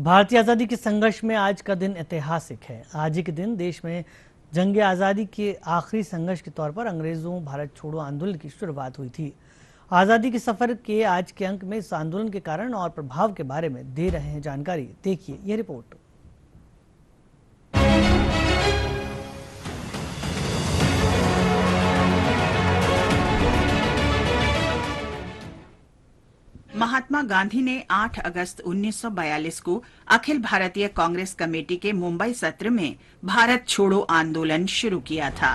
भारतीय आज़ादी के संघर्ष में आज का दिन ऐतिहासिक है। आज ही के दिन देश में जंग आज़ादी के आखिरी संघर्ष के तौर पर अंग्रेजों भारत छोड़ो आंदोलन की शुरुआत हुई थी। आज़ादी के सफर के आज के अंक में इस आंदोलन के कारण और प्रभाव के बारे में दे रहे हैं जानकारी। देखिए यह रिपोर्ट। महात्मा गांधी ने 8 अगस्त 1942 को अखिल भारतीय कांग्रेस कमेटी के मुंबई सत्र में भारत छोड़ो आंदोलन शुरू किया था।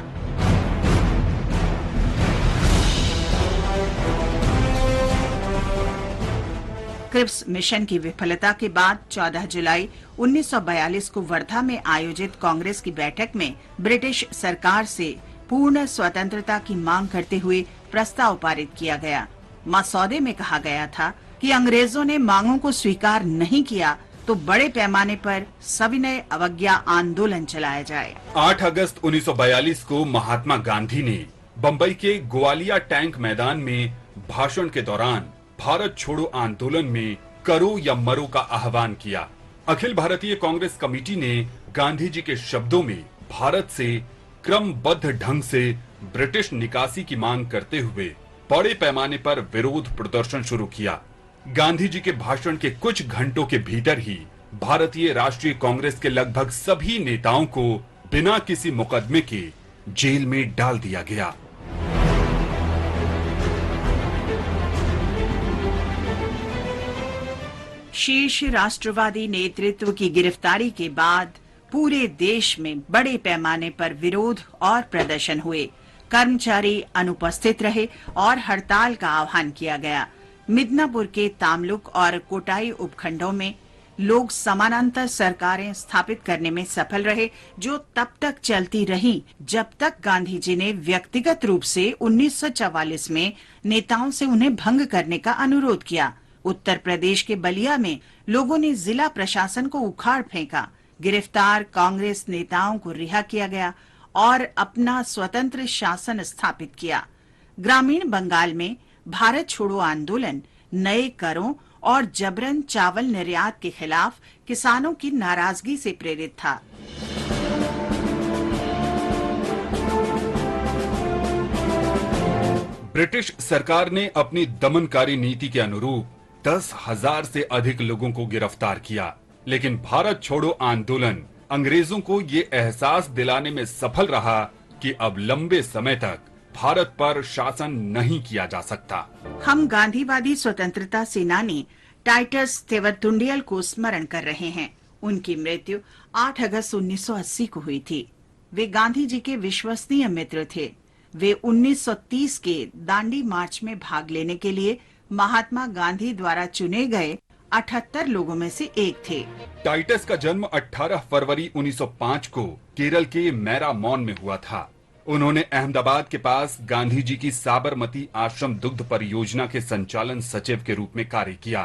क्रिप्स मिशन की विफलता के बाद 14 जुलाई 1942 को वर्धा में आयोजित कांग्रेस की बैठक में ब्रिटिश सरकार से पूर्ण स्वतंत्रता की मांग करते हुए प्रस्ताव पारित किया गया। मसौदे में कहा गया था कि अंग्रेजों ने मांगों को स्वीकार नहीं किया तो बड़े पैमाने पर सविनय अवज्ञा आंदोलन चलाया जाए। 8 अगस्त 1942 को महात्मा गांधी ने बंबई के ग्वालिया टैंक मैदान में भाषण के दौरान भारत छोड़ो आंदोलन में करो या मरो का आह्वान किया। अखिल भारतीय कांग्रेस कमेटी ने गांधी जी के शब्दों में भारत से क्रमबद्ध ढंग से ब्रिटिश निकासी की मांग करते हुए बड़े पैमाने पर विरोध प्रदर्शन शुरू किया। गांधी जी के भाषण के कुछ घंटों के भीतर ही भारतीय राष्ट्रीय कांग्रेस के लगभग सभी नेताओं को बिना किसी मुकदमे के जेल में डाल दिया गया। शीर्ष राष्ट्रवादी नेतृत्व की गिरफ्तारी के बाद पूरे देश में बड़े पैमाने पर विरोध और प्रदर्शन हुए। कर्मचारी अनुपस्थित रहे और हड़ताल का आह्वान किया गया। मिदनापुर के तामलुक और कोटाई उपखंडों में लोग समानांतर सरकारें स्थापित करने में सफल रहे, जो तब तक चलती रहीं जब तक गांधी जी ने व्यक्तिगत रूप से 1944 में नेताओं से उन्हें भंग करने का अनुरोध किया। उत्तर प्रदेश के बलिया में लोगों ने जिला प्रशासन को उखाड़ फेंका। गिरफ्तार कांग्रेस नेताओं को रिहा किया गया और अपना स्वतंत्र शासन स्थापित किया। ग्रामीण बंगाल में भारत छोड़ो आंदोलन नए करों और जबरन चावल निर्यात के खिलाफ किसानों की नाराजगी से प्रेरित था। ब्रिटिश सरकार ने अपनी दमनकारी नीति के अनुरूप 10,000 से अधिक लोगों को गिरफ्तार किया, लेकिन भारत छोड़ो आंदोलन अंग्रेजों को ये एहसास दिलाने में सफल रहा कि अब लंबे समय तक भारत पर शासन नहीं किया जा सकता। हम गांधीवादी स्वतंत्रता सेनानी टाइटस तेवरतुंडियल को स्मरण कर रहे हैं। उनकी मृत्यु 8 अगस्त 1980 को हुई थी। वे गांधी जी के विश्वसनीय मित्र थे। वे 1930 के दांडी मार्च में भाग लेने के लिए महात्मा गांधी द्वारा चुने गए 78 लोगों में से एक थे। टाइटस का जन्म 18 फरवरी 1905 को केरल के मैरामॉन में हुआ था। उन्होंने अहमदाबाद के पास गांधी जी की साबरमती आश्रम दुग्ध परियोजना के संचालन सचिव के रूप में कार्य किया।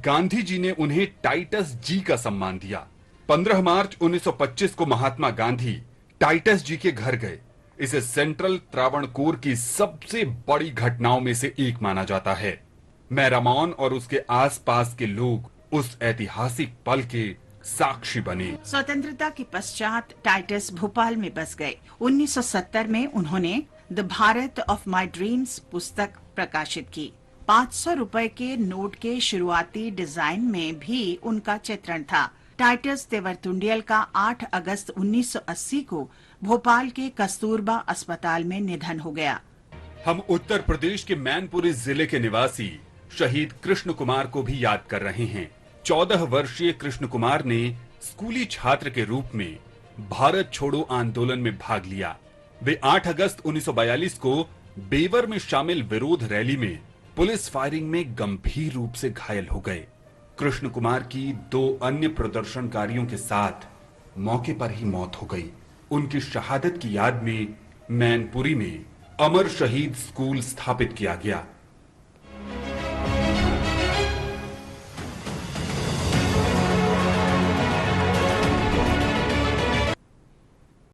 गांधी जी ने उन्हें टाइटस जी का सम्मान दिया। 15 मार्च 1925 को महात्मा गांधी टाइटस जी के घर गए। इसे सेंट्रल त्रावणकोर की सबसे बड़ी घटनाओं में से एक माना जाता है। मैरामॉन और उसके आसपास के लोग उस ऐतिहासिक पल के साक्षी बने। स्वतंत्रता के पश्चात टाइटस भोपाल में बस गए। 1970 में उन्होंने the Bharat of my dreams पुस्तक प्रकाशित की। 500 रुपए के नोट के शुरुआती डिजाइन में भी उनका चित्रण था। टाइटस तेवरतुंडियल का 8 अगस्त 1980 को भोपाल के कस्तूरबा अस्पताल में निधन हो गया। हम उत्तर प्रदेश के मैनपुरी जिले के निवासी शहीद कृष्ण कुमार को भी याद कर रहे हैं। 14 वर्षीय कृष्ण कुमार ने स्कूली छात्र के रूप में भारत छोड़ो आंदोलन में भाग लिया। वे 8 अगस्त 1942 को बेवर में शामिल विरोध रैली में पुलिस फायरिंग में गंभीर रूप से घायल हो गए। कृष्ण कुमार की 2 अन्य प्रदर्शनकारियों के साथ मौके पर ही मौत हो गई। उनकी शहादत की याद में मैनपुरी में अमर शहीद स्कूल स्थापित किया गया।